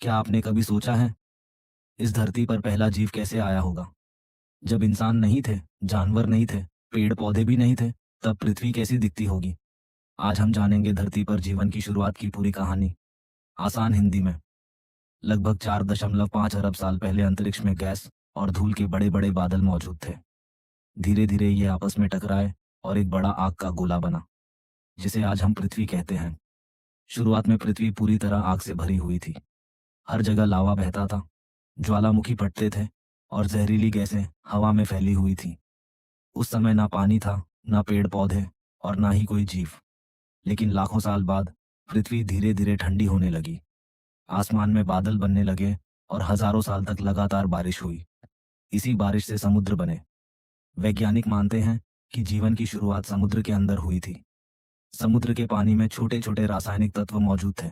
क्या आपने कभी सोचा है इस धरती पर पहला जीव कैसे आया होगा? जब इंसान नहीं थे, जानवर नहीं थे, पेड़ पौधे भी नहीं थे, तब पृथ्वी कैसी दिखती होगी? आज हम जानेंगे धरती पर जीवन की शुरुआत की पूरी कहानी, आसान हिंदी में। लगभग 4.5 अरब साल पहले अंतरिक्ष में गैस और धूल के बड़े बड़े बादल मौजूद थे। धीरे धीरे ये आपस में टकराए और एक बड़ा आग का गोला बना, जिसे आज हम पृथ्वी कहते हैं। शुरुआत में पृथ्वी पूरी तरह आग से भरी हुई थी। हर जगह लावा बहता था, ज्वालामुखी फटते थे और जहरीली गैसें हवा में फैली हुई थीं। उस समय ना पानी था, ना पेड़ पौधे और ना ही कोई जीव। लेकिन लाखों साल बाद पृथ्वी धीरे धीरे ठंडी होने लगी। आसमान में बादल बनने लगे और हजारों साल तक लगातार बारिश हुई। इसी बारिश से समुद्र बने। वैज्ञानिक मानते हैं कि जीवन की शुरुआत समुद्र के अंदर हुई थी। समुद्र के पानी में छोटे छोटे रासायनिक तत्व मौजूद थे।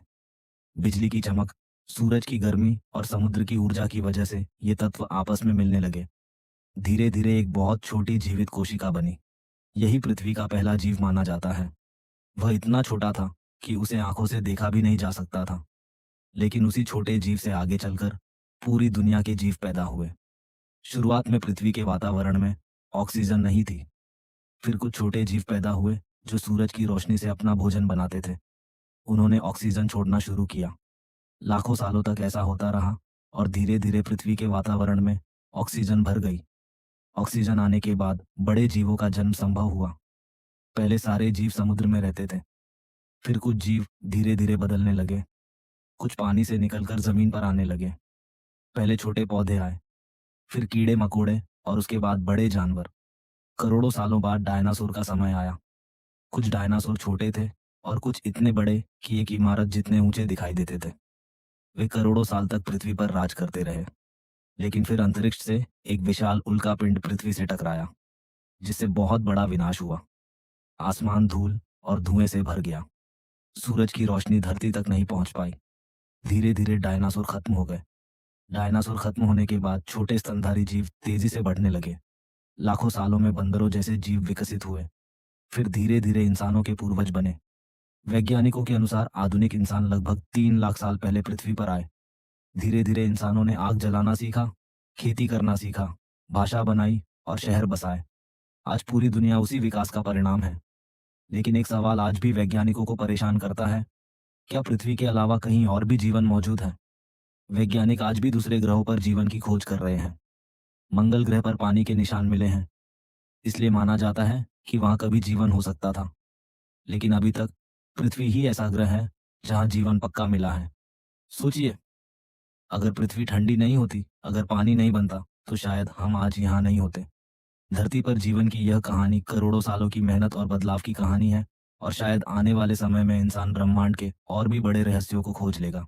बिजली की चमक, सूरज की गर्मी और समुद्र की ऊर्जा की वजह से ये तत्व आपस में मिलने लगे। धीरे धीरे एक बहुत छोटी जीवित कोशिका बनी। यही पृथ्वी का पहला जीव माना जाता है। वह इतना छोटा था कि उसे आंखों से देखा भी नहीं जा सकता था। लेकिन उसी छोटे जीव से आगे चलकर पूरी दुनिया के जीव पैदा हुए। शुरुआत में पृथ्वी के वातावरण में ऑक्सीजन नहीं थी। फिर कुछ छोटे जीव पैदा हुए जो सूरज की रोशनी से अपना भोजन बनाते थे। उन्होंने ऑक्सीजन छोड़ना शुरू किया। लाखों सालों तक ऐसा होता रहा और धीरे धीरे पृथ्वी के वातावरण में ऑक्सीजन भर गई। ऑक्सीजन आने के बाद बड़े जीवों का जन्म संभव हुआ। पहले सारे जीव समुद्र में रहते थे। फिर कुछ जीव धीरे धीरे बदलने लगे। कुछ पानी से निकलकर जमीन पर आने लगे। पहले छोटे पौधे आए, फिर कीड़े मकोड़े और उसके बाद बड़े जानवर। करोड़ों सालों बाद डायनासोर का समय आया। कुछ डायनासोर छोटे थे और कुछ इतने बड़े कि एक इमारत जितने ऊंचे दिखाई देते थे। वे करोड़ों साल तक पृथ्वी पर राज करते रहे। लेकिन फिर अंतरिक्ष से एक विशाल उल्कापिंड पृथ्वी से टकराया, जिससे बहुत बड़ा विनाश हुआ। आसमान धूल और धुएं से भर गया। सूरज की रोशनी धरती तक नहीं पहुंच पाई। धीरे धीरे डायनासोर खत्म हो गए। डायनासोर खत्म होने के बाद छोटे स्तनधारी जीव तेजी से बढ़ने लगे। लाखों सालों में बंदरों जैसे जीव विकसित हुए। फिर धीरे धीरे इंसानों के पूर्वज बने। वैज्ञानिकों के अनुसार आधुनिक इंसान लगभग 3 लाख साल पहले पृथ्वी पर आए। धीरे धीरे इंसानों ने आग जलाना सीखा, खेती करना सीखा, भाषा बनाई और शहर बसाए। आज पूरी दुनिया उसी विकास का परिणाम है। लेकिन एक सवाल आज भी वैज्ञानिकों को परेशान करता है, क्या पृथ्वी के अलावा कहीं और भी जीवन मौजूद है? वैज्ञानिक आज भी दूसरे ग्रहों पर जीवन की खोज कर रहे हैं। मंगल ग्रह पर पानी के निशान मिले हैं, इसलिए माना जाता है कि वहां कभी जीवन हो सकता था। लेकिन अभी तक पृथ्वी ही ऐसा ग्रह है जहां जीवन पक्का मिला है। सोचिए, अगर पृथ्वी ठंडी नहीं होती, अगर पानी नहीं बनता, तो शायद हम आज यहाँ नहीं होते। धरती पर जीवन की यह कहानी करोड़ों सालों की मेहनत और बदलाव की कहानी है और शायद आने वाले समय में इंसान ब्रह्मांड के और भी बड़े रहस्यों को खोज लेगा।